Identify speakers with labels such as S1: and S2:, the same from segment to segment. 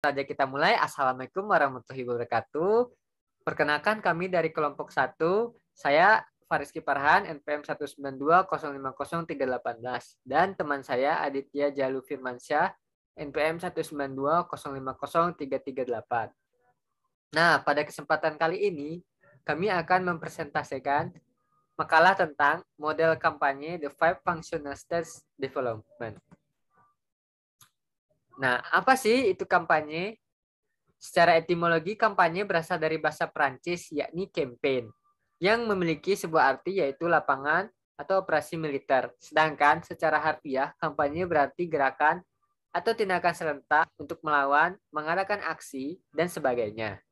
S1: saja kita mulai. Assalamualaikum warahmatullahi wabarakatuh. Perkenalkan kami dari kelompok 1. Saya Fariski Farhan, NPM 192050318. Dan teman saya Aditya Jalu Firmansyah, NPM 192050338. Nah, pada kesempatan kali ini, kami akan mempresentasikan makalah tentang model kampanye The Five Functional States Development. Nah, apa sih itu kampanye? Secara etimologi, kampanye berasal dari bahasa Prancis, yakni campaign, yang memiliki sebuah arti yaitu lapangan atau operasi militer. Sedangkan secara harfiah, kampanye berarti gerakan atau tindakan serentak untuk melawan, mengadakan aksi, dan sebagainya.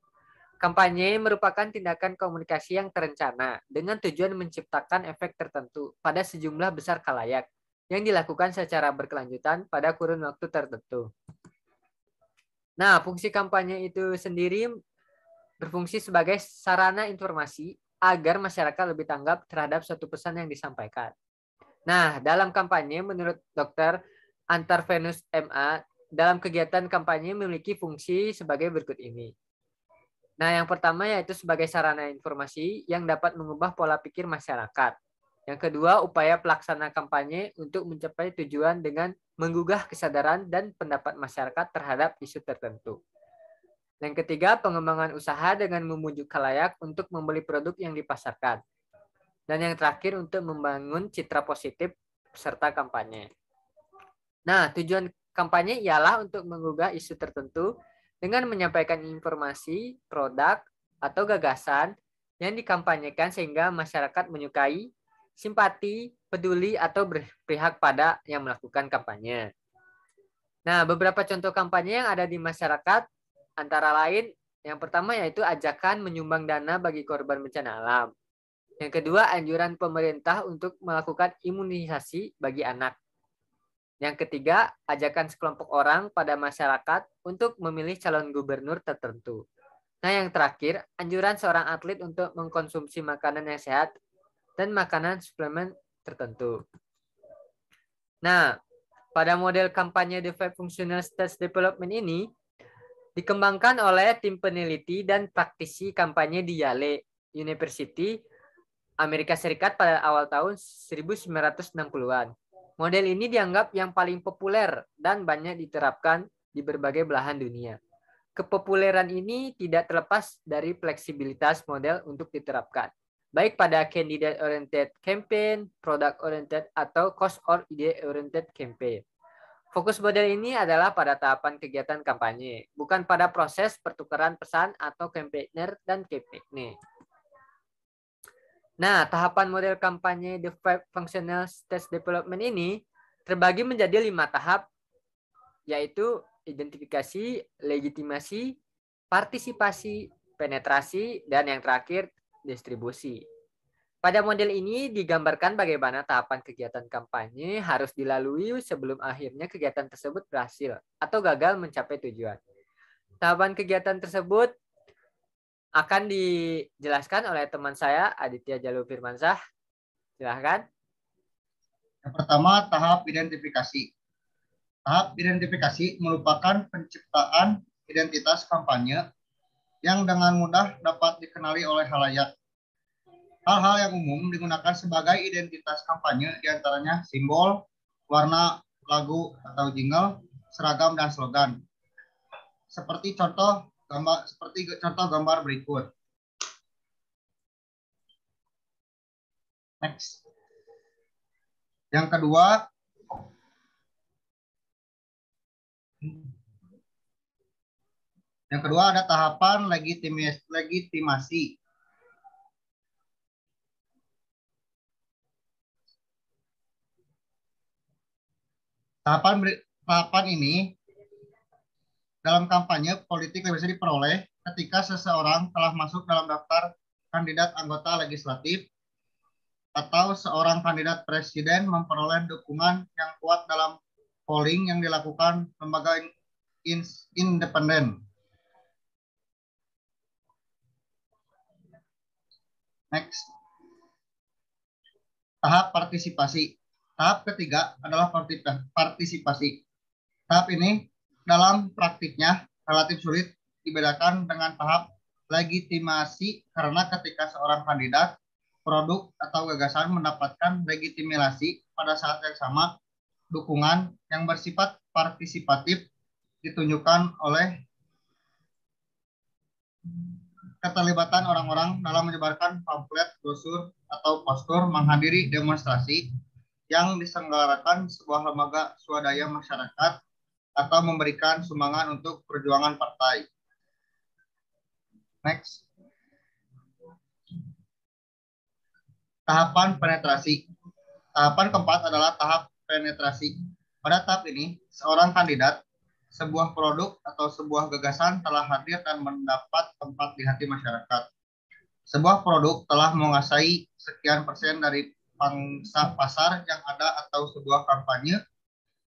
S1: Kampanye merupakan tindakan komunikasi yang terencana dengan tujuan menciptakan efek tertentu pada sejumlah besar khalayak yang dilakukan secara berkelanjutan pada kurun waktu tertentu. Nah, fungsi kampanye itu sendiri berfungsi sebagai sarana informasi agar masyarakat lebih tanggap terhadap suatu pesan yang disampaikan. Nah, dalam kampanye menurut Dr. Antarvenus MA, dalam kegiatan kampanye memiliki fungsi sebagai berikut ini. Nah, yang pertama yaitu sebagai sarana informasi yang dapat mengubah pola pikir masyarakat. Yang kedua, upaya pelaksana kampanye untuk mencapai tujuan dengan menggugah kesadaran dan pendapat masyarakat terhadap isu tertentu. Yang ketiga, pengembangan usaha dengan memujuk khalayak untuk membeli produk yang dipasarkan. Dan yang terakhir, untuk membangun citra positif peserta kampanye. Nah, tujuan kampanye ialah untuk menggugah isu tertentu dengan menyampaikan informasi, produk, atau gagasan yang dikampanyekan sehingga masyarakat menyukai, simpati, peduli, atau berpihak pada yang melakukan kampanye. Nah, beberapa contoh kampanye yang ada di masyarakat antara lain, yang pertama yaitu ajakan menyumbang dana bagi korban bencana alam. Yang kedua, anjuran pemerintah untuk melakukan imunisasi bagi anak. Yang ketiga, ajakan sekelompok orang pada masyarakat untuk memilih calon gubernur tertentu. Nah, yang terakhir, anjuran seorang atlet untuk mengkonsumsi makanan yang sehat dan makanan suplemen tertentu. Nah, pada model kampanye The Five Functional States Development ini dikembangkan oleh tim peneliti dan praktisi kampanye di Yale University, Amerika Serikat pada awal tahun 1960-an. Model ini dianggap yang paling populer dan banyak diterapkan di berbagai belahan dunia. Kepopuleran ini tidak terlepas dari fleksibilitas model untuk diterapkan, baik pada candidate-oriented campaign, product-oriented, atau cost or idea-oriented campaign. Fokus model ini adalah pada tahapan kegiatan kampanye, bukan pada proses pertukaran pesan atau campaigner dan campaigner. Nah, tahapan model kampanye The Five Functional States Development ini terbagi menjadi 5 tahap, yaitu identifikasi, legitimasi, partisipasi, penetrasi, dan yang terakhir distribusi. Pada model ini digambarkan bagaimana tahapan kegiatan kampanye harus dilalui sebelum akhirnya kegiatan tersebut berhasil atau gagal mencapai tujuan. Tahapan kegiatan tersebut akan dijelaskan oleh teman saya Aditya Jalu Firmansyah. Silahkan.
S2: Yang pertama, tahap identifikasi. Tahap identifikasi merupakan penciptaan identitas kampanye yang dengan mudah dapat dikenali oleh khalayak. Hal-hal yang umum digunakan sebagai identitas kampanye diantaranya simbol, warna, lagu atau jingle, seragam, dan slogan. Seperti contoh gambar berikut. Next. Yang kedua ada tahapan legitimasi. Tahapan ini dalam kampanye politik bisa diperoleh ketika seseorang telah masuk dalam daftar kandidat anggota legislatif atau seorang kandidat presiden memperoleh dukungan yang kuat dalam polling yang dilakukan lembaga independen. Next. Tahap partisipasi. Tahap ketiga adalah partisipasi. Tahap ini dalam praktiknya relatif sulit dibedakan dengan tahap legitimasi karena ketika seorang kandidat, produk atau gagasan mendapatkan legitimasi pada saat yang sama, dukungan yang bersifat partisipatif ditunjukkan oleh keterlibatan orang-orang dalam menyebarkan pamflet, brosur, atau poster menghadiri demonstrasi yang diselenggarakan sebuah lembaga swadaya masyarakat atau memberikan sumbangan untuk perjuangan partai. Next. Tahapan penetrasi. Tahapan keempat adalah tahap penetrasi. Pada tahap ini, seorang kandidat, sebuah produk atau sebuah gagasan telah hadir dan mendapat tempat di hati masyarakat. Sebuah produk telah menguasai sekian persen dari pangsa pasar yang ada atau sebuah kampanye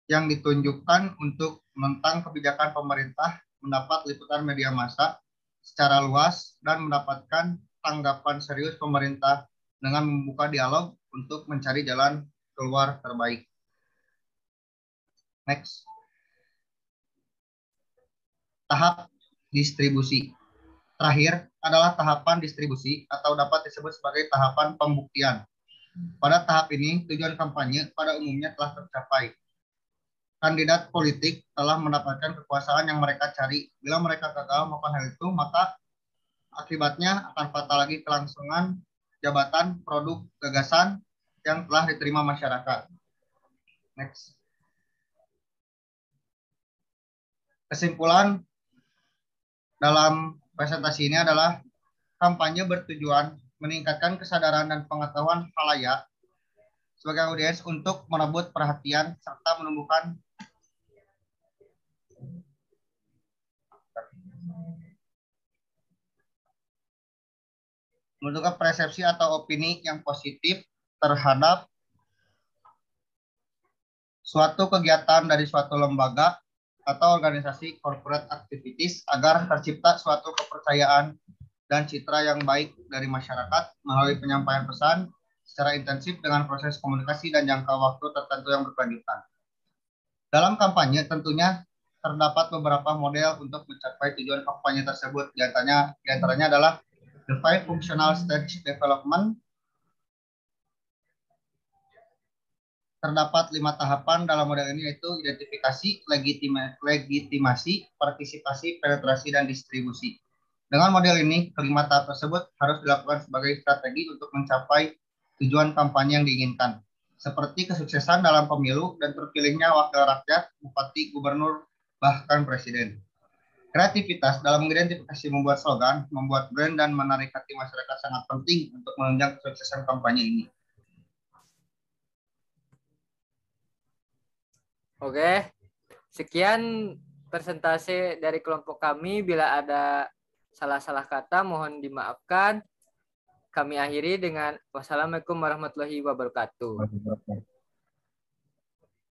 S2: yang ditunjukkan untuk menentang kebijakan pemerintah mendapat liputan media massa secara luas dan mendapatkan tanggapan serius pemerintah dengan membuka dialog untuk mencari jalan keluar terbaik. Next. Tahap distribusi. Terakhir adalah tahapan distribusi atau dapat disebut sebagai tahapan pembuktian. Pada tahap ini, tujuan kampanye pada umumnya telah tercapai. Kandidat politik telah mendapatkan kekuasaan yang mereka cari. Bila mereka gagal melakukan hal itu, maka akibatnya akan fatal lagi kelangsungan jabatan, produk, gagasan yang telah diterima masyarakat. Next. Kesimpulan dalam presentasi ini adalah kampanye bertujuan meningkatkan kesadaran dan pengetahuan khalayak sebagai audiens untuk merebut perhatian serta menumbuhkan persepsi atau opini yang positif terhadap suatu kegiatan dari suatu lembaga atau organisasi corporate activities agar tercipta suatu kepercayaan dan citra yang baik dari masyarakat melalui penyampaian pesan secara intensif dengan proses komunikasi dan jangka waktu tertentu yang berkelanjutan. Dalam kampanye tentunya terdapat beberapa model untuk mencapai tujuan kampanye tersebut. Di antaranya adalah define functional stage development. Terdapat 5 tahapan dalam model ini, yaitu identifikasi, legitimasi, partisipasi, penetrasi, dan distribusi. Dengan model ini, kelima tahap tersebut harus dilakukan sebagai strategi untuk mencapai tujuan kampanye yang diinginkan, seperti kesuksesan dalam pemilu dan terpilihnya wakil rakyat, bupati, gubernur, bahkan presiden. Kreativitas dalam mengidentifikasi, membuat slogan, membuat brand, dan menarik hati masyarakat sangat penting untuk menunjang kesuksesan kampanye ini.
S1: Oke, sekian presentasi dari kelompok kami. Bila ada salah-salah kata, mohon dimaafkan. Kami akhiri dengan wassalamualaikum warahmatullahi wabarakatuh.